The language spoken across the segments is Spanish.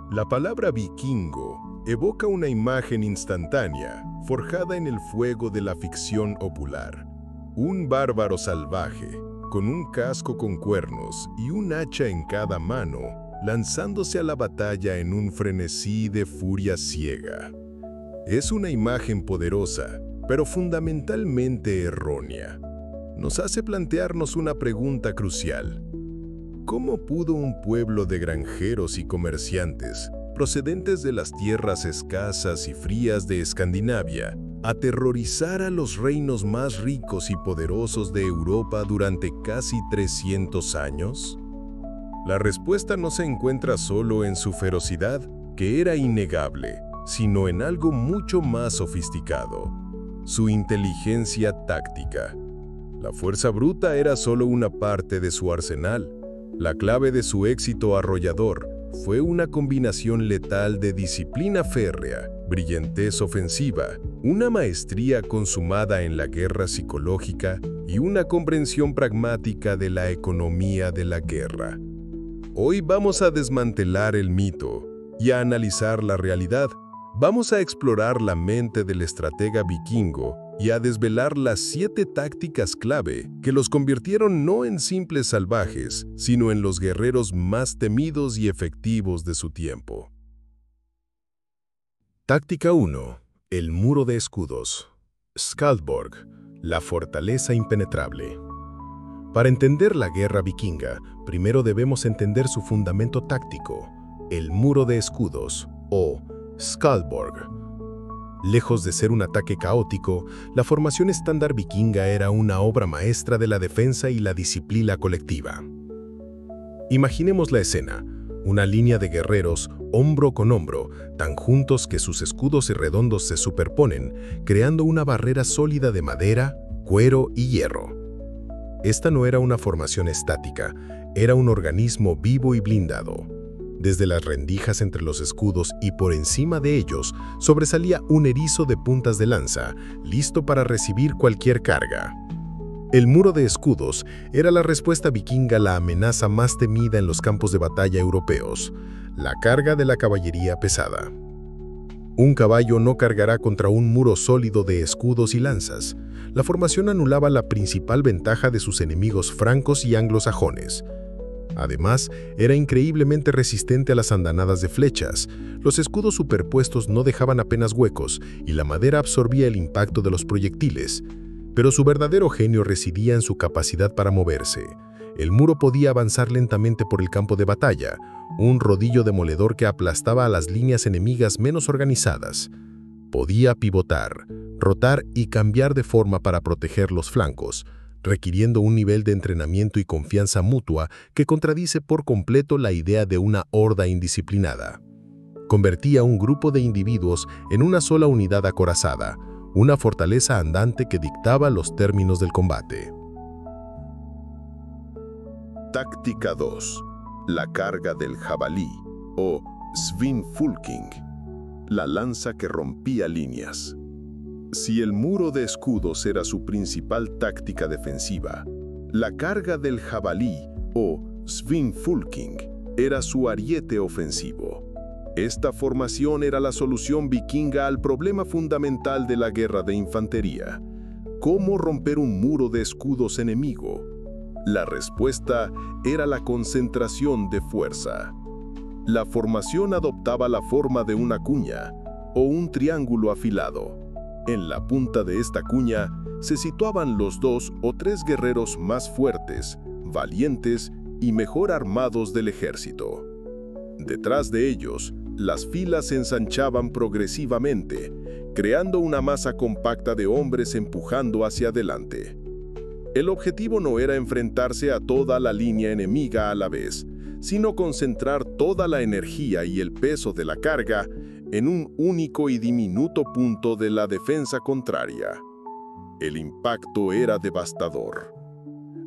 La palabra vikingo evoca una imagen instantánea, forjada en el fuego de la ficción popular. Un bárbaro salvaje, con un casco con cuernos y un hacha en cada mano, lanzándose a la batalla en un frenesí de furia ciega. Es una imagen poderosa, pero fundamentalmente errónea. Nos hace plantearnos una pregunta crucial. ¿Cómo pudo un pueblo de granjeros y comerciantes, procedentes de las tierras escasas y frías de Escandinavia, aterrorizar a los reinos más ricos y poderosos de Europa durante casi 300 años? La respuesta no se encuentra solo en su ferocidad, que era innegable, sino en algo mucho más sofisticado: su inteligencia táctica. La fuerza bruta era solo una parte de su arsenal. La clave de su éxito arrollador fue una combinación letal de disciplina férrea, brillantez ofensiva, una maestría consumada en la guerra psicológica y una comprensión pragmática de la economía de la guerra. Hoy vamos a desmantelar el mito y a analizar la realidad. Vamos a explorar la mente del estratega vikingo y a desvelar las 7 tácticas clave que los convirtieron no en simples salvajes, sino en los guerreros más temidos y efectivos de su tiempo. Táctica 1. El muro de escudos. Skaldborg, la fortaleza impenetrable. Para entender la guerra vikinga, primero debemos entender su fundamento táctico, el muro de escudos, o Skaldborg. Lejos de ser un ataque caótico, la formación estándar vikinga era una obra maestra de la defensa y la disciplina colectiva. Imaginemos la escena: una línea de guerreros, hombro con hombro, tan juntos que sus escudos redondos se superponen, creando una barrera sólida de madera, cuero y hierro. Esta no era una formación estática, era un organismo vivo y blindado. Desde las rendijas entre los escudos y por encima de ellos sobresalía un erizo de puntas de lanza, listo para recibir cualquier carga. El muro de escudos era la respuesta vikinga a la amenaza más temida en los campos de batalla europeos: la carga de la caballería pesada. Un caballo no cargará contra un muro sólido de escudos y lanzas. La formación anulaba la principal ventaja de sus enemigos francos y anglosajones. Además, era increíblemente resistente a las andanadas de flechas. Los escudos superpuestos no dejaban apenas huecos y la madera absorbía el impacto de los proyectiles. Pero su verdadero genio residía en su capacidad para moverse. El muro podía avanzar lentamente por el campo de batalla, un rodillo demoledor que aplastaba a las líneas enemigas menos organizadas. Podía pivotar, rotar y cambiar de forma para proteger los flancos, requiriendo un nivel de entrenamiento y confianza mutua que contradice por completo la idea de una horda indisciplinada. Convertía a un grupo de individuos en una sola unidad acorazada, una fortaleza andante que dictaba los términos del combate. Táctica 2. La carga del jabalí, o Svinfulking, la lanza que rompía líneas. Si el muro de escudos era su principal táctica defensiva, la carga del jabalí, o Svinfulking, era su ariete ofensivo. Esta formación era la solución vikinga al problema fundamental de la guerra de infantería: ¿cómo romper un muro de escudos enemigo? La respuesta era la concentración de fuerza. La formación adoptaba la forma de una cuña, o un triángulo afilado. En la punta de esta cuña se situaban los 2 o 3 guerreros más fuertes, valientes y mejor armados del ejército. Detrás de ellos, las filas se ensanchaban progresivamente, creando una masa compacta de hombres empujando hacia adelante. El objetivo no era enfrentarse a toda la línea enemiga a la vez, sino concentrar toda la energía y el peso de la carga en un único y diminuto punto de la defensa contraria. El impacto era devastador.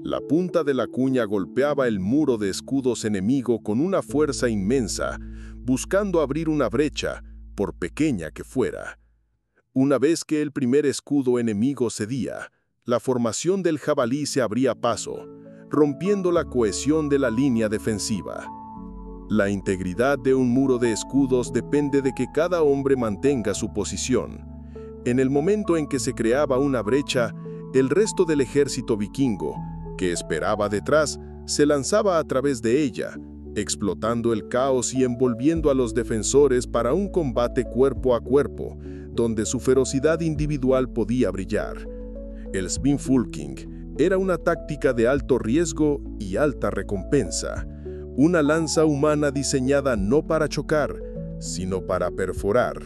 La punta de la cuña golpeaba el muro de escudos enemigo con una fuerza inmensa, buscando abrir una brecha, por pequeña que fuera. Una vez que el primer escudo enemigo cedía, la formación del jabalí se abría paso, rompiendo la cohesión de la línea defensiva. La integridad de un muro de escudos depende de que cada hombre mantenga su posición. En el momento en que se creaba una brecha, el resto del ejército vikingo, que esperaba detrás, se lanzaba a través de ella, explotando el caos y envolviendo a los defensores para un combate cuerpo a cuerpo, donde su ferocidad individual podía brillar. El Sveinfulking era una táctica de alto riesgo y alta recompensa, una lanza humana diseñada no para chocar, sino para perforar.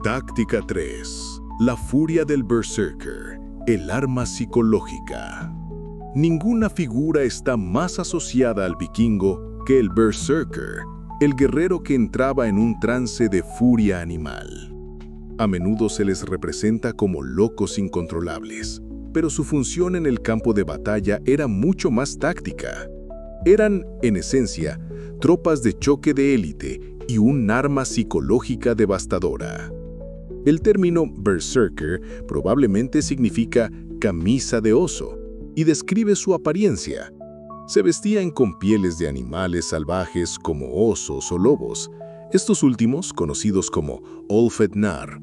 Táctica 3. La furia del Berserker, el arma psicológica. Ninguna figura está más asociada al vikingo que el Berserker, el guerrero que entraba en un trance de furia animal. A menudo se les representa como locos incontrolables, pero su función en el campo de batalla era mucho más táctica. Eran, en esencia, tropas de choque de élite y un arma psicológica devastadora. El término Berserker probablemente significa camisa de oso y describe su apariencia. Se vestían con pieles de animales salvajes como osos o lobos, estos últimos conocidos como Olfednar,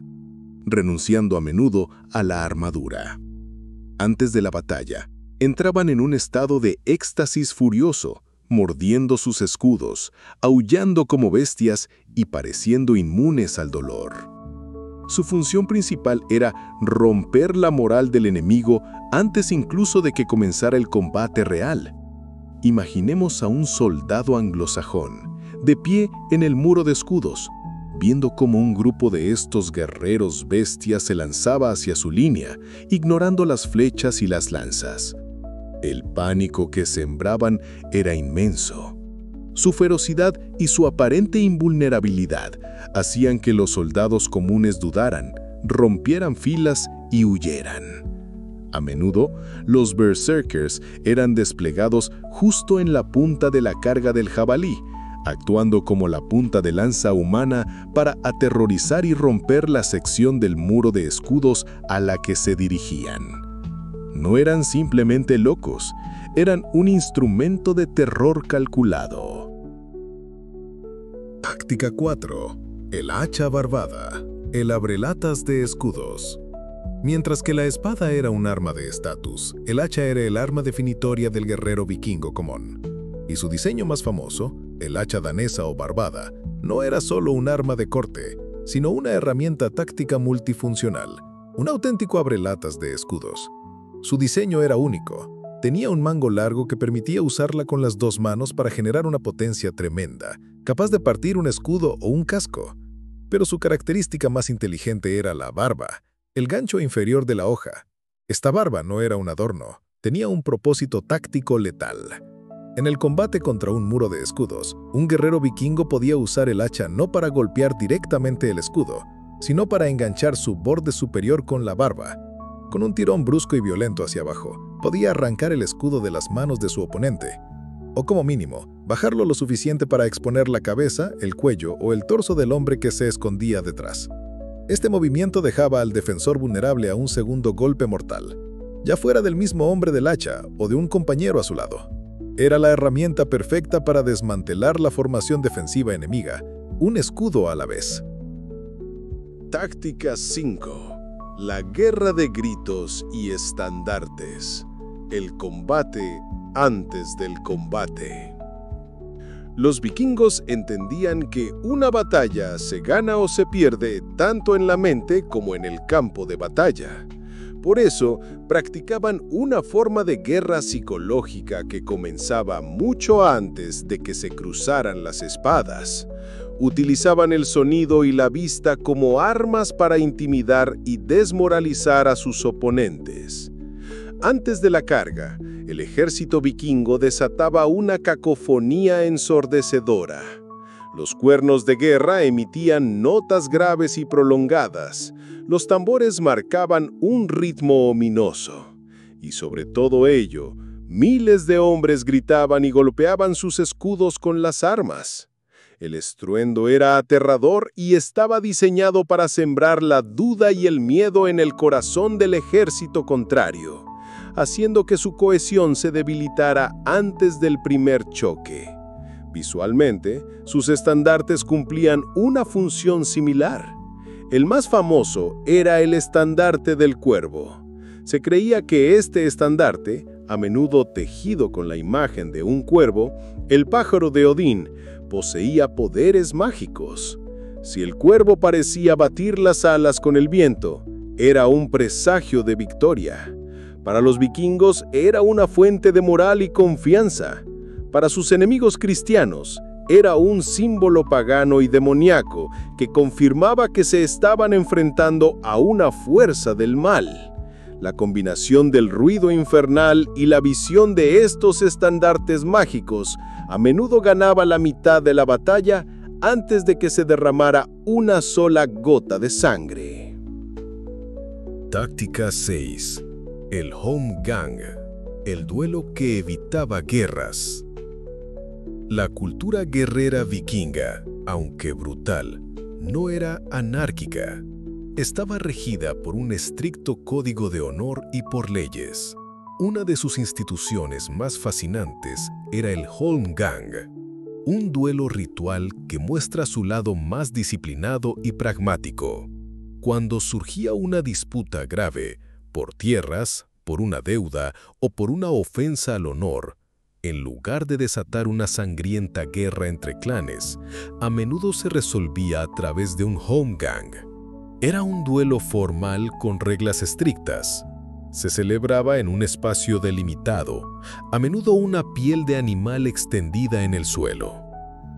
renunciando a menudo a la armadura. Antes de la batalla, entraban en un estado de éxtasis furioso, mordiendo sus escudos, aullando como bestias y pareciendo inmunes al dolor. Su función principal era romper la moral del enemigo antes incluso de que comenzara el combate real. Imaginemos a un soldado anglosajón, de pie en el muro de escudos, viendo cómo un grupo de estos guerreros bestias se lanzaba hacia su línea, ignorando las flechas y las lanzas. El pánico que sembraban era inmenso. Su ferocidad y su aparente invulnerabilidad hacían que los soldados comunes dudaran, rompieran filas y huyeran. A menudo, los berserkers eran desplegados justo en la punta de la carga del jabalí, actuando como la punta de lanza humana para aterrorizar y romper la sección del muro de escudos a la que se dirigían. No eran simplemente locos, eran un instrumento de terror calculado. Táctica 4. El hacha barbada, el abrelatas de escudos. Mientras que la espada era un arma de estatus, el hacha era el arma definitoria del guerrero vikingo común. Y su diseño más famoso, el hacha danesa o barbada, no era solo un arma de corte, sino una herramienta táctica multifuncional, un auténtico abrelatas de escudos. Su diseño era único. Tenía un mango largo que permitía usarla con las dos manos para generar una potencia tremenda, capaz de partir un escudo o un casco. Pero su característica más inteligente era la barba, el gancho inferior de la hoja. Esta barba no era un adorno, tenía un propósito táctico letal. En el combate contra un muro de escudos, un guerrero vikingo podía usar el hacha no para golpear directamente el escudo, sino para enganchar su borde superior con la barba. Con un tirón brusco y violento hacia abajo, podía arrancar el escudo de las manos de su oponente, o como mínimo, bajarlo lo suficiente para exponer la cabeza, el cuello o el torso del hombre que se escondía detrás. Este movimiento dejaba al defensor vulnerable a un segundo golpe mortal, ya fuera del mismo hombre del hacha o de un compañero a su lado. Era la herramienta perfecta para desmantelar la formación defensiva enemiga, un escudo a la vez. Táctica 5. La guerra de gritos y estandartes. El combate antes del combate. Los vikingos entendían que una batalla se gana o se pierde tanto en la mente como en el campo de batalla. Por eso, practicaban una forma de guerra psicológica que comenzaba mucho antes de que se cruzaran las espadas. Utilizaban el sonido y la vista como armas para intimidar y desmoralizar a sus oponentes. Antes de la carga, el ejército vikingo desataba una cacofonía ensordecedora. Los cuernos de guerra emitían notas graves y prolongadas. Los tambores marcaban un ritmo ominoso. Y sobre todo ello, miles de hombres gritaban y golpeaban sus escudos con las armas. El estruendo era aterrador y estaba diseñado para sembrar la duda y el miedo en el corazón del ejército contrario. haciendo que su cohesión se debilitara antes del primer choque. Visualmente, sus estandartes cumplían una función similar. El más famoso era el estandarte del cuervo. Se creía que este estandarte, a menudo tejido con la imagen de un cuervo, el pájaro de Odín, poseía poderes mágicos. Si el cuervo parecía batir las alas con el viento, era un presagio de victoria. Para los vikingos era una fuente de moral y confianza. Para sus enemigos cristianos, era un símbolo pagano y demoníaco que confirmaba que se estaban enfrentando a una fuerza del mal. La combinación del ruido infernal y la visión de estos estandartes mágicos a menudo ganaba la mitad de la batalla antes de que se derramara una sola gota de sangre. Táctica 6. El Holmgang, el duelo que evitaba guerras. La cultura guerrera vikinga, aunque brutal, no era anárquica. Estaba regida por un estricto código de honor y por leyes. Una de sus instituciones más fascinantes era el Holmgang, un duelo ritual que muestra su lado más disciplinado y pragmático. Cuando surgía una disputa grave, por tierras, por una deuda o por una ofensa al honor, en lugar de desatar una sangrienta guerra entre clanes, a menudo se resolvía a través de un Holmgang. Era un duelo formal con reglas estrictas. Se celebraba en un espacio delimitado, a menudo una piel de animal extendida en el suelo.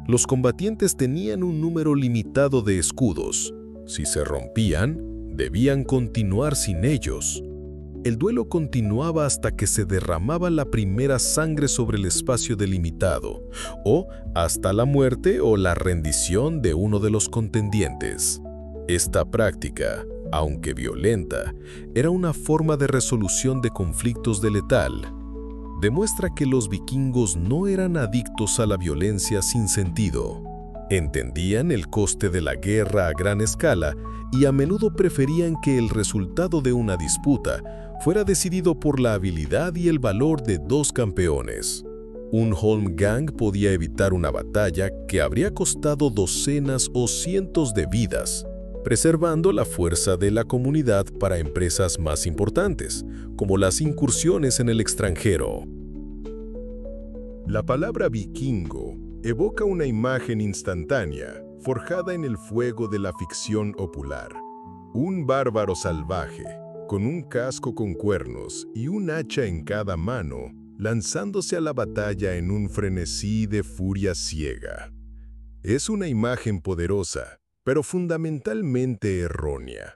Los combatientes tenían un número limitado de escudos. Si se rompían, debían continuar sin ellos. El duelo continuaba hasta que se derramaba la primera sangre sobre el espacio delimitado, o hasta la muerte o la rendición de uno de los contendientes. Esta práctica, aunque violenta, era una forma de resolución de conflictos de letal. Demuestra que los vikingos no eran adictos a la violencia sin sentido. Entendían el coste de la guerra a gran escala y a menudo preferían que el resultado de una disputa fuera decidido por la habilidad y el valor de dos campeones. Un Holmgang podía evitar una batalla que habría costado docenas o cientos de vidas, preservando la fuerza de la comunidad para empresas más importantes, como las incursiones en el extranjero. La palabra vikingo evoca una imagen instantánea, forjada en el fuego de la ficción popular. Un bárbaro salvaje, con un casco con cuernos y un hacha en cada mano, lanzándose a la batalla en un frenesí de furia ciega. Es una imagen poderosa, pero fundamentalmente errónea.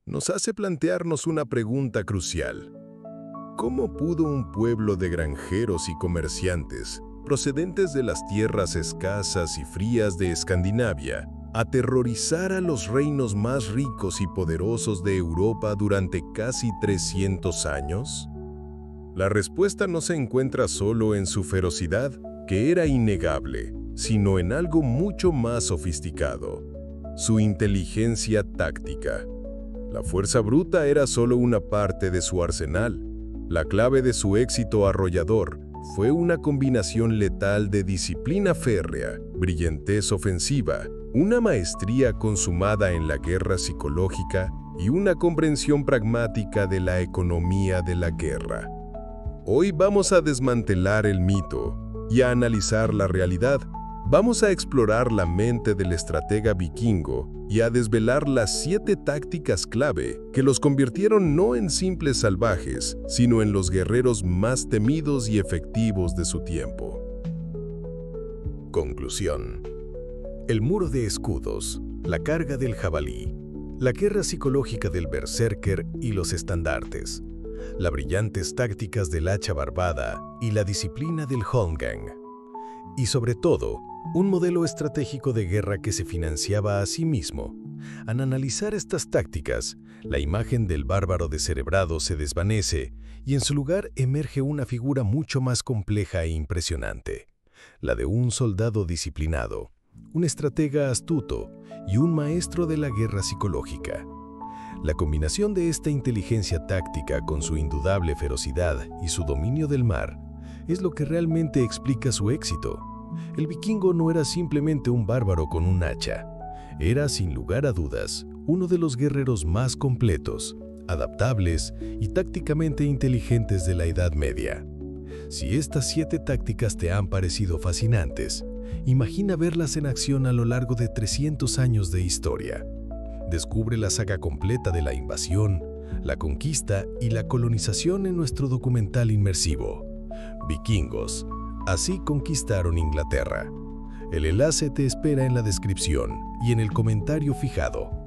Nos hace plantearnos una pregunta crucial. ¿Cómo pudo un pueblo de granjeros y comerciantes, procedentes de las tierras escasas y frías de Escandinavia, aterrorizar a los reinos más ricos y poderosos de Europa durante casi 300 años? La respuesta no se encuentra solo en su ferocidad, que era innegable, sino en algo mucho más sofisticado: su inteligencia táctica. La fuerza bruta era solo una parte de su arsenal. La clave de su éxito arrollador fue una combinación letal de disciplina férrea, brillantez ofensiva, una maestría consumada en la guerra psicológica y una comprensión pragmática de la economía de la guerra. Hoy vamos a desmantelar el mito y a analizar la realidad. Vamos a explorar la mente del estratega vikingo y a desvelar las 7 tácticas clave que los convirtieron no en simples salvajes, sino en los guerreros más temidos y efectivos de su tiempo. Conclusión. El muro de escudos, la carga del jabalí, la guerra psicológica del berserker y los estandartes, las brillantes tácticas del hacha barbada y la disciplina del Holmgang. Y sobre todo, un modelo estratégico de guerra que se financiaba a sí mismo. Al analizar estas tácticas, la imagen del bárbaro descerebrado se desvanece y en su lugar emerge una figura mucho más compleja e impresionante, la de un soldado disciplinado, un estratega astuto y un maestro de la guerra psicológica. La combinación de esta inteligencia táctica con su indudable ferocidad y su dominio del mar es lo que realmente explica su éxito. El vikingo no era simplemente un bárbaro con un hacha. Era, sin lugar a dudas, uno de los guerreros más completos, adaptables y tácticamente inteligentes de la Edad Media. Si estas 7 tácticas te han parecido fascinantes, imagina verlas en acción a lo largo de 300 años de historia. Descubre la saga completa de la invasión, la conquista y la colonización en nuestro documental inmersivo, Vikingos, así conquistaron Inglaterra. El enlace te espera en la descripción y en el comentario fijado.